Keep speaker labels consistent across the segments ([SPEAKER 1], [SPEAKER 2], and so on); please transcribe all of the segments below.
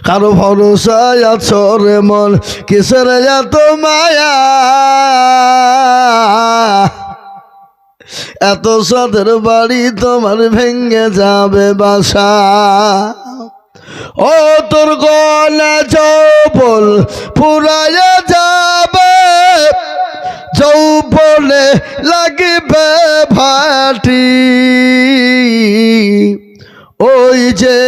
[SPEAKER 1] কারো ভরসায় আছো রে মন, কিসের এত মায়া, এত সাদের বাড়ি তোমার ভেঙে যাবে বাসা। ও তোর গলা যৌবন ফুরাইয়া যাবে, যৌবনে লাগিবে ভাটি, ওই যে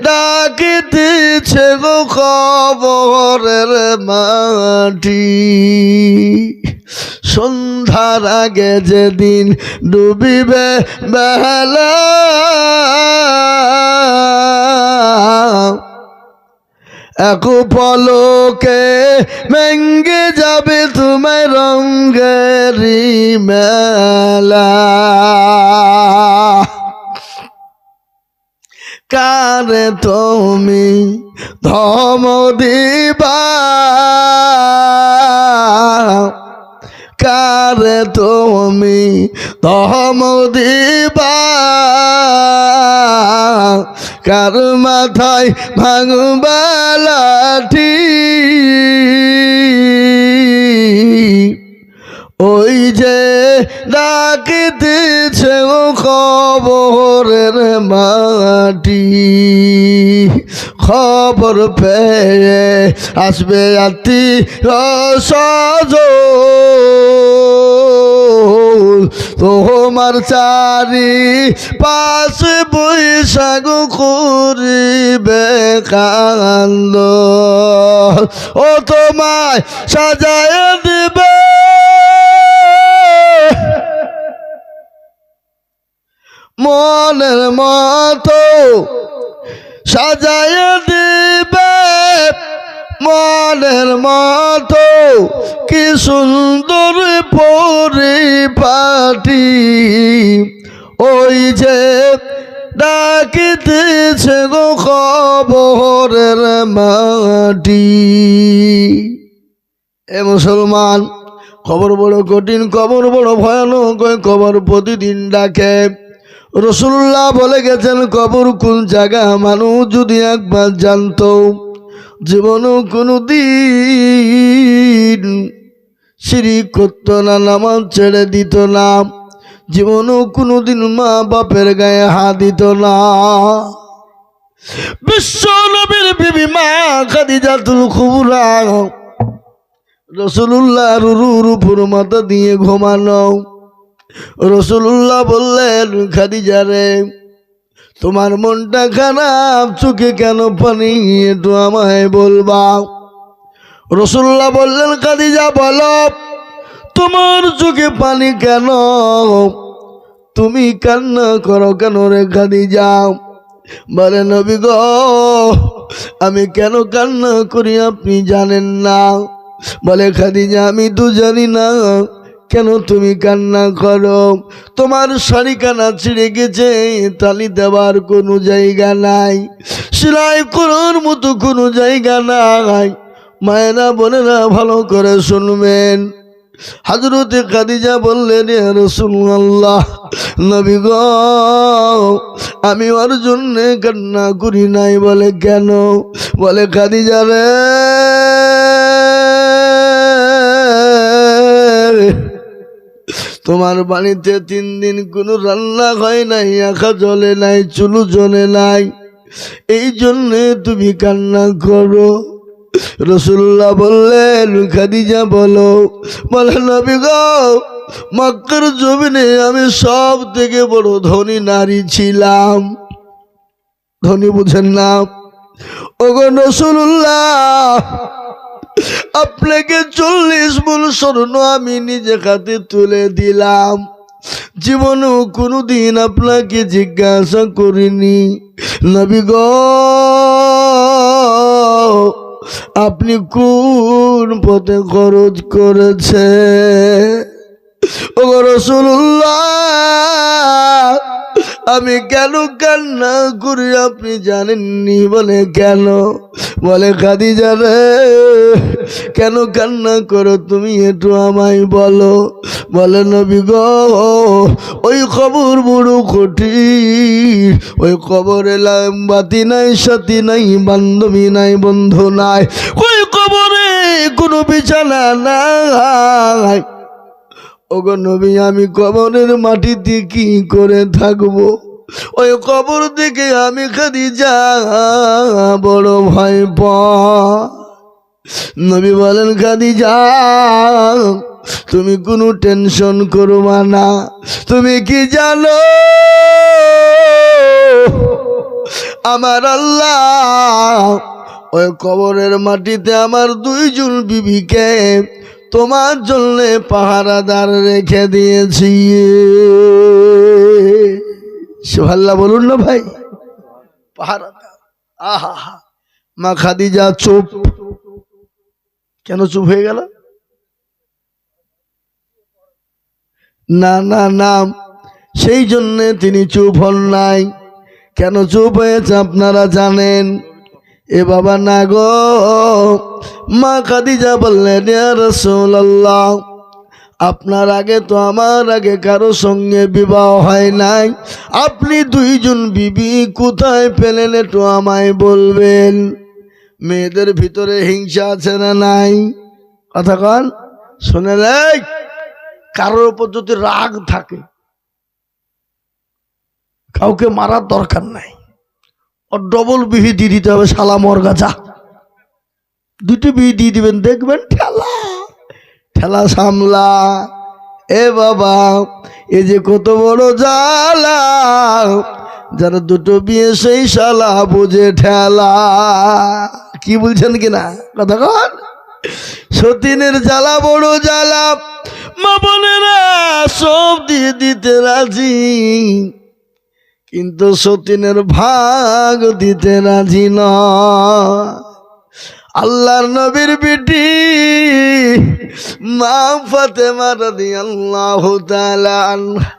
[SPEAKER 1] ডাকি দিচ্ছে গো কবরের মাটি। সন্ধ্যার আগে যেদিন ডুবিবে বেলা, এক পলকে ভেঙে যাবে তোমার রঙেরি মেলা। কারে তুমি ধম দিবা, কারে তুমি ধম দিবা, কার মাথায় ভাঙবা লাঠি, ওই যে ডাকিতেছে ও খবরের মাটি। খবর পেয়ে আসবে আত্মীয় স্বজন, তোমার চারি পাশ বৈশাখ করিবে কান্দ, ও তোমায় সাজায় দিবে মনের মতো, সাজায় দিবে মনের মতো, কি সুন্দর পরিপাটি, ওই যে ডাকিতেছে গো কবরের মাটি। এ মুসলমান, কবর বড় কঠিন, কবর বড় ভয়ানক, কবর প্রতিদিন ডাকে। রাসূলুল্লাহ বলে গেছেন, কবর কোন জায়গা মানুষ যদি একবার জানতো, জীবনও কোনো দিন শিরিক করতো না, নামাজ ছেড়ে দিত না, জীবনও কোনো দিন মা বাপের গায়ে হাত দিত না। বিশ্ব নবীর বিবি মা খাদিজাতুল কুবরা রাসূলুল্লাহ রুরুর উপর মাথা দিয়ে ঘুমানো। রাসূলুল্লাহ বললেন, খাদিজা রে, তোমার মনটা খারাপ, চোখে কেন পানি, একটু আমায় বলবা। রাসূলুল্লাহ বললেন, খাদিজা বলো, তোমার চোখে পানি কেন, তুমি কান্না করো কেন রে খাদিজা? বলে, নবী গো, আমি কেন কান্না করি আপনি জানেন না। বলে, খাদিজা আমি তো জানি না কেন তুমি কান্না করো, তোমার শাড়ি কানা ছিঁড়ে গেছে, তালি দেওয়ার কোনো জায়গা নাই, সেলাই করার মতো কোনো জায়গা নাই। মায়েরা বোনেরা ভালো করে শুনবেন। হযরতে খাদিজা বললেন, ইয়া রাসূলুল্লাহ, নবী গো, আমি ওর জন্য কান্না করি নাই। বলে, কেন? বলে, খাদিজা রে, তোমার বাড়িতে 3 দিন কোনো রান্না হয় নাই, আঁখা জ্বলে নাই, চুলু জ্বলে নাই, এই জন্যে তুমি কান্না করো। রাসূলুল্লাহ বললেন, খাদিজা বলো। বলে, নবী গো, মক্কার জমিনে আমি সব থেকে বড় ধনী নারী ছিলাম। ধনী বুঝেন না? ওগো রাসূলুল্লাহ, আপনাকে 40 মণ স্বর্ণ আমি নিজে হাতে তুলে দিলাম, জীবনেও কোনোদিন আপনাকে জিজ্ঞাসা করিনি, নবী গো, আপনি কোন পথে খরচ করেছে? ওগো রাসূলুল্লাহ, আমি কেন কান্না করি আপনি জানেননি? বলে কেন? বলে খাদিজা রে, কেন কান্না করো তুমি একটু আমায় বলো। বলে নবী গো, ওই কবর বড় কঠিন, ওই কবরে বাতি নাই, সাথী নাই, বান্ধবী নাই, বন্ধু নাই, ওই কবরে কোনো বিছানা নাই। ওগো নবী, আমি কবরের মাটিতে কি করে থাকবো? ওই কবর থেকে আমি খাদিজা বড় ভয় পাই। নবী বলেন খাদিজা, তুমি কোনো টেনশন করবা না। তুমি কি জানো, আমার আল্লাহ ওই কবরের মাটিতে আমার দুইজন বিবিকে তোমার জন্য পাহারাদার রেখে দিয়েছি। সুবহানাল্লাহ বলুন না ভাই, পাহারাদার। আহা, মা খাদিজা চুপ। কেন চুপ হয়ে গেল? না না না, সেই জন্যে তিনি চুপ হন নাই। কেন চুপ হয়েছে আপনারা জানেন? এ বাবা না গো, মা খাদিজা বললেন ইয়া রাসূলুল্লাহ, আপনার আগে তো আমার আগে কারো সঙ্গে বিবাহ হয় নাই, আপনি দুইজন বিবি কোথায় পেলেন একটু আমায় বলবেন। মেয়েদের ভিতরে হিংসা আছে না নাই? কথা কন, শোনেন। কারোর উপর যদি রাগ থাকে, কাউকে মারার দরকার নাই, ওর ডবল বিহি দিয়ে দিতে হবে। শালা মরগা যা, দুটো বিহি দিয়ে দিবেন, দেখবেন ঠেলা ঠেলা সামলা। এ বাবা, এ যে কত বড় জ্বালা, যারা দুটো বিয়ে সেই শালা বুঝে ঠেলা। কি বলছেন কিনা কথা কন? সতীনের জ্বালা বড় জ্বালা। মা বোনেরা সব দিয়ে দিতে রাজি, কিন্তু সতীনের ভাগ দিতে রাজি না। আল্লাহর নবীর বিটি মা ফাতেমা রাদিয়াল্লাহু তাআলা আনহা,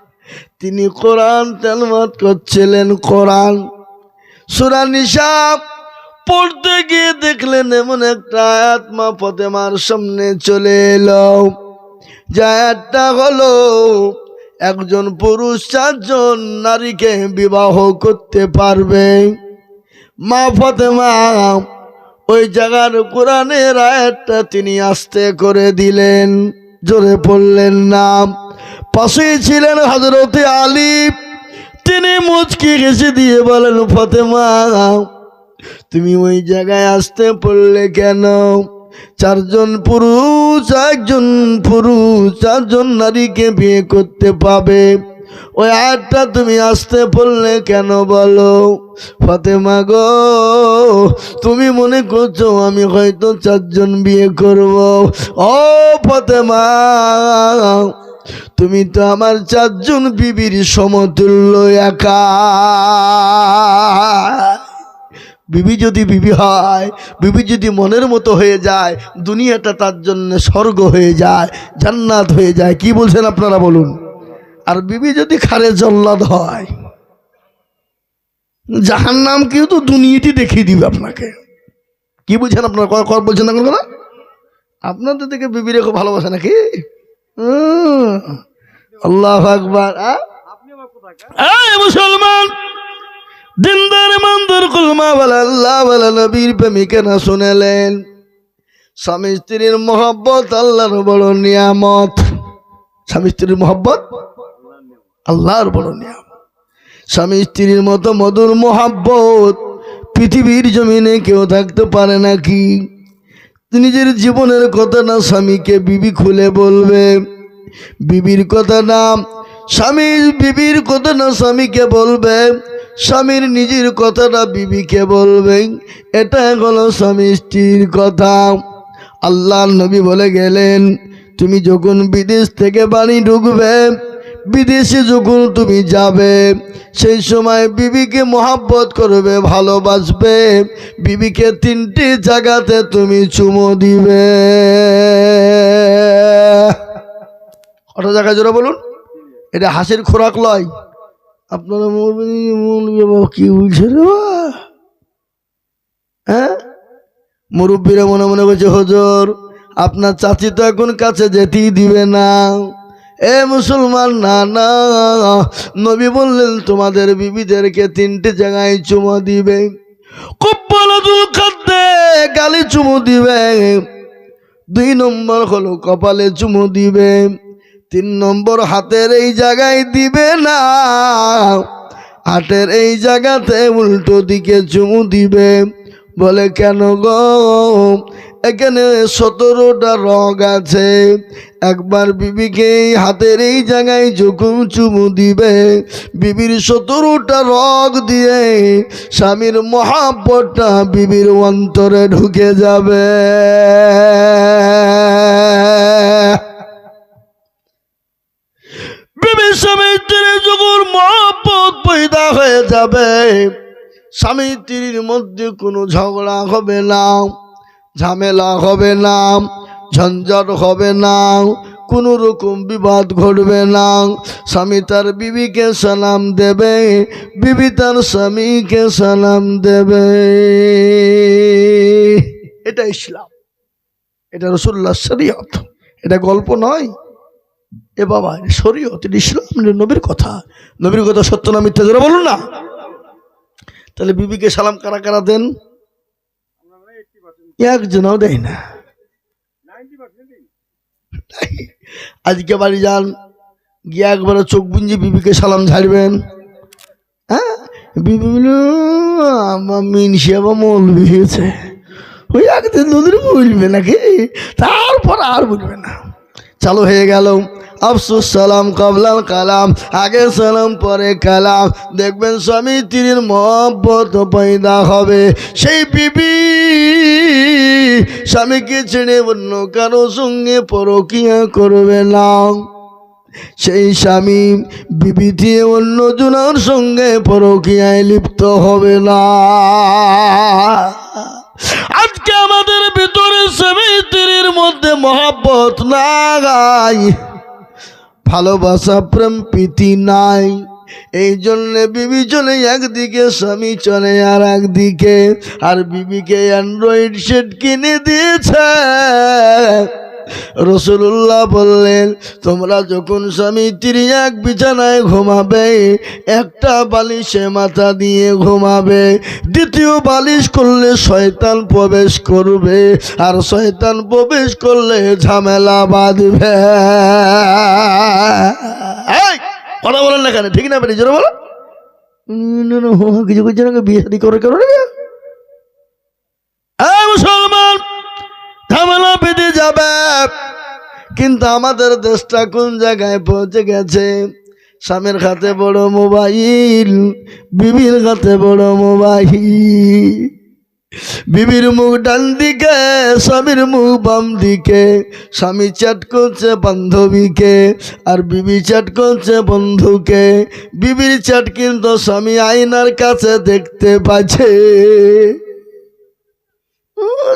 [SPEAKER 1] তিনি কোরআন তেলাওয়াত করছিলেন। কোরআন সূরা নিসা পড়তে গিয়ে দেখলেন এমন একটা আয়াত মা ফাতেমার সামনে চলে এলো। যে আয়াতটা হলো, একজন পুরুষ চারজন নারীকে বিবাহ করতে পারবে। মা ফাতেমা ওই জায়গার কোরআনের আয়াতটা তিনি আস্তে করে দিলেন, জোরে পড়লেন না। পাশেই ছিলেন হযরতে আলী, তিনি মুচকি হেসে দিয়ে বলেন ফাতেমা, তুমি ওই জায়গায় আসতে পড়লে কেন? চারজন পুরুষ, একজন পুরুষ চারজন নারীকে বিয়ে করতে পাবে, ওই আয়াতটা তুমি আসতে পড়লে কেন বলো? ফাতেমা গো, তুমি মনে করছো আমি হয়তো চারজন বিয়ে করব? ও ফাতেমা, তুমি তো আমার চারজন বিবির সমতুল্য একা। বিবি যদি বিবি হয়, বিবি যদি মনের মতো হয়ে যায়, দুনিয়াটা তার জন্য স্বর্গ হয়ে যায়, জান্নাত হয়ে যায়। কি বলছেন আপনারা বলুন? আর বিবি যদি খারে জল্লাদ হয়, জাহান্নাম কেউ তো দুনিয়াটি দেখিয়ে দিবে আপনাকে। কি বলছেন আপনারা? বলছেন না কোনো? আপনাদের থেকে বিবি রেখে ভালোবাসে নাকি? আল্লাহু আকবার। মুসলমান দিনদার ইমানদার কুলমা ওয়ালা আল্লাহ ওয়ালা নবীর প্রেমিকেরা শুনেলেন, স্বামী স্ত্রীর মহব্বত আল্লাহর বড় নিয়ামত। স্বামী স্ত্রীর মহব্বত আল্লাহর বড় নিয়ামত। স্বামী স্ত্রীর মতো মধুর মহব্বত পৃথিবীর জমিনে কেউ থাকতে পারে নাকি? নিজের জীবনের কথা না স্বামীকে বিবি খুলে বলবে, বিবির কথা না স্বামী, বিবির কথা না স্বামীকে বলবে, স্বামীর নিজের কথাটা বিবিকে বলবে। এটা হলো স্বামী স্ত্রীর কথা। আল্লাহর নবী বলে গেলেন, তুমি যখন বিদেশ থেকে বাড়ি ঢুকবে, বিদেশে যখন তুমি যাবে, সেই সময় বিবিকে মহব্বত করবে, ভালোবাসবে। বিবিকে তিনটি জায়গাতে তুমি চুমো দিবে। কত জায়গায় জোরে বলুন? এটা হাসির খোরাক লয়, আপনারা মৌলবী বাবা কি বলছে রে বাবা? হ্যাঁ, মুরব্বীরা মনে মনে করছে হুজুর আপনার চাচি তো এখন কাছে যেতেই দিবে না। এ মুসলমান, না না, নবী বললেন তোমাদের বিবিদেরকে 3টে জায়গায় চুমো দিবে। কব্বালাতুল খাদ্দে গালে চুমো দিবে, 2 নম্বর হলো কপালে চুমো দিবে, 3 নম্বর হাতের এই জায়গায় দিবে না, হাতের এই জায়গাতে উল্টো দিকে চুমু দিবে। বলে কেন গো? এখানে 17টা রগ আছে, একবার বিবিকে এই হাতের এই জায়গায় যখন চুমু দিবে, বিবির 17টা রগ দিয়ে স্বামীর মহাব্বতটা বিবির অন্তরে ঢুকে যাবে। বিবির স্বামীর তীরে যখন মহাব্বত পয়দা হয়ে যাবে, স্বামী স্ত্রীর মধ্যে কোনো ঝগড়া হবে না, ঝামেলা হবে না, ঝঞ্ঝট হবে না, কোনো রকম বিবাদ ঘটবে না। স্বামী তার বিবিকে সালাম দেবে, বিবি তার স্বামীকে সালাম দেবে। এটা ইসলাম, এটা রাসূলুল্লাহর শরীয়ত, এটা গল্প নয়। এ বাবা, শরীয়ত, এটা ইসলাম, নবীর কথা। নবীর কথা সত্য না মিথ্যা জোরে বলুন না। তাহলে বিবিকে সালাম কারা কারা দেন? একজনও দেয় না। আজকে বাড়ি যান, গিয়ে একবারে চোখ বুঞ্জি বিবিকে সালাম ঝাড়বেন। হ্যাঁ, বিবি আমার মিনসি আবার মৌলবি হয়েছে, ওই একদিন দুদিন বলবে নাকি, তারপর আর বলবে না। চালু হয়ে গেল আফসুস সালাম কবলাল কালাম, আগে সালাম পরে কালাম। দেখবেন স্বামী স্ত্রীর মহব্বত পয়দা হবে। সেই বিবি স্বামীকে ছেড়ে অন্য কারো সঙ্গে পরকিয়া করবে না, সেই স্বামী বিবি দিয়ে অন্য জনের সঙ্গে পরকিয়ায় লিপ্ত হবে না। আজকে আমাদের ভিতরে স্বামী স্ত্রীর মধ্যে মহব্বত নাই, ভালোবাসা প্রেম প্রীতি নাই। এই জন্য বিবি চলে একদিকে, স্বামী চলে আর একদিকে। আর বিবিকে অ্যান্ড্রয়েড সেট কিনে দিয়েছে। রাসূলুল্লাহ বললেন তোমরা যখন স্বামী স্ত্রী এক বিছানায় ঘুমাবে, একটা বালিশে মাথা দিয়ে ঘুমাবে, দ্বিতীয় বালিশ করলে শয়তান প্রবেশ করবে, আর শয়তান প্রবেশ করলে ঝামেলা বাঁধবে। কথা বলেন না কেন? ঠিক না বেরিয়ে জোরে বলো। কিছু কিছু না, বিয়ে শাদী করে কেন মুসলমান, ঝামেলা বেঁধে যাবে। কিন্তু আমাদের দেশটা কোন জায়গায় পৌঁছে গেছে? স্বামীর হাতে বড় মোবাইল, বিবির হাতে বড় মোবাইল। বিবির মুখ ডান দিকে, স্বামীর মুখ বাম দিকে। স্বামী চ্যাট করছে বান্ধবীকে, আর বিবি চ্যাট করছে বন্ধুকে। বিবির চ্যাট কিন্তু স্বামী আয়নার কাছে দেখতে পাচ্ছে।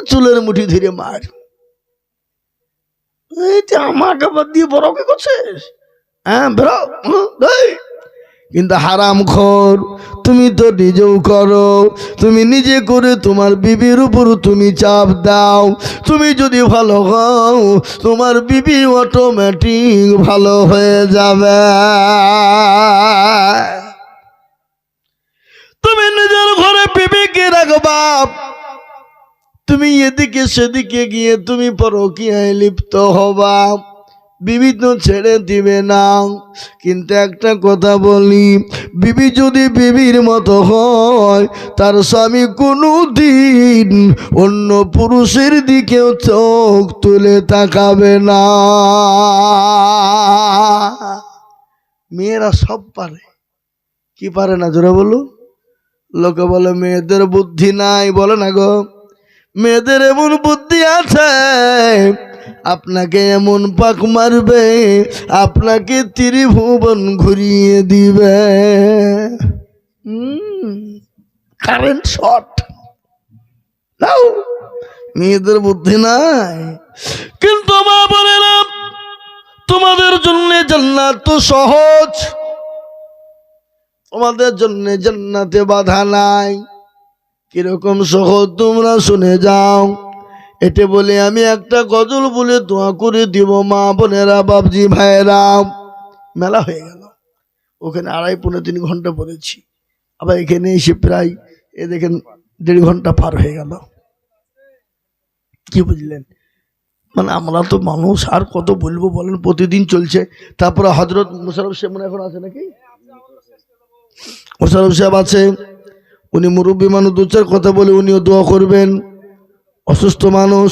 [SPEAKER 1] চুলের মুঠি ধরে মার, আমাকে বাদ দিয়ে বড় কে করছিস? হ্যাঁ বেরো। কিন্তু হারামখোর, তুমি তো নিজেও করো। তুমি নিজে করে তোমার বিবির উপর তুমি চাপ দাও। তুমি যদি ভালো হও, তোমার বিবি অটোমেটিক ভালো হয়ে যাবে। তুমি নিজের ঘরে বিবিকে রাখবা, তুমি এদিকে সেদিকে গিয়ে তুমি পরকীয়ায় লিপ্ত হবা, বিবি তো ছেড়ে দিবে না। কিন্তু একটা কথা বলি, বিবি যদি বিবির মতো হয়, তার স্বামী কোনো দিন অন্য পুরুষের দিকেও চোখ তুলে তাকাবে না। মেয়েরা সব পারে, কি পারে না জোরে বলো? লোকে বলে মেয়েদের বুদ্ধি নাই, বলে না গো, মেয়েদের এমন বুদ্ধি আছে, আপনাকে এমন পাক মারবে, আপনাকে ত্রিভুবন ঘুরিয়ে দিবে। কারেন্ট শট নাও, মেয়েদের বুদ্ধি নাই। কিন্তু মা বলে না, তোমাদের জন্য জান্নাত তো সহজ, তোমাদের জন্য জান্নাতে বাধা নাই। কিরকম সহজ তোমরা শুনে যাও। এটা বলে আমি একটা গজল বলে দোয়া করে দিব। মা বোনেরা, বাপজি ভাইয়েরা, মেলা হয়ে গেল। ওখানে 2.5-3 ঘন্টা পড়েছি, আবার এখানে এসে প্রায় দেখেন 1.5 ঘন্টা পার হয়ে গেল। কি বুঝলেন? মানে আমরা তো মানুষ, আর কত বলবো বলেন, প্রতিদিন চলছে। তারপরে হযরত মোশাররফ সাহেব মনে এখন আছে নাকি? মোশাররফ সাহেব আছে, উনি মুরব্বী মানুষ, 2-4 কথা বলে উনিও দোয়া করবেন, অসুস্থ মানুষ।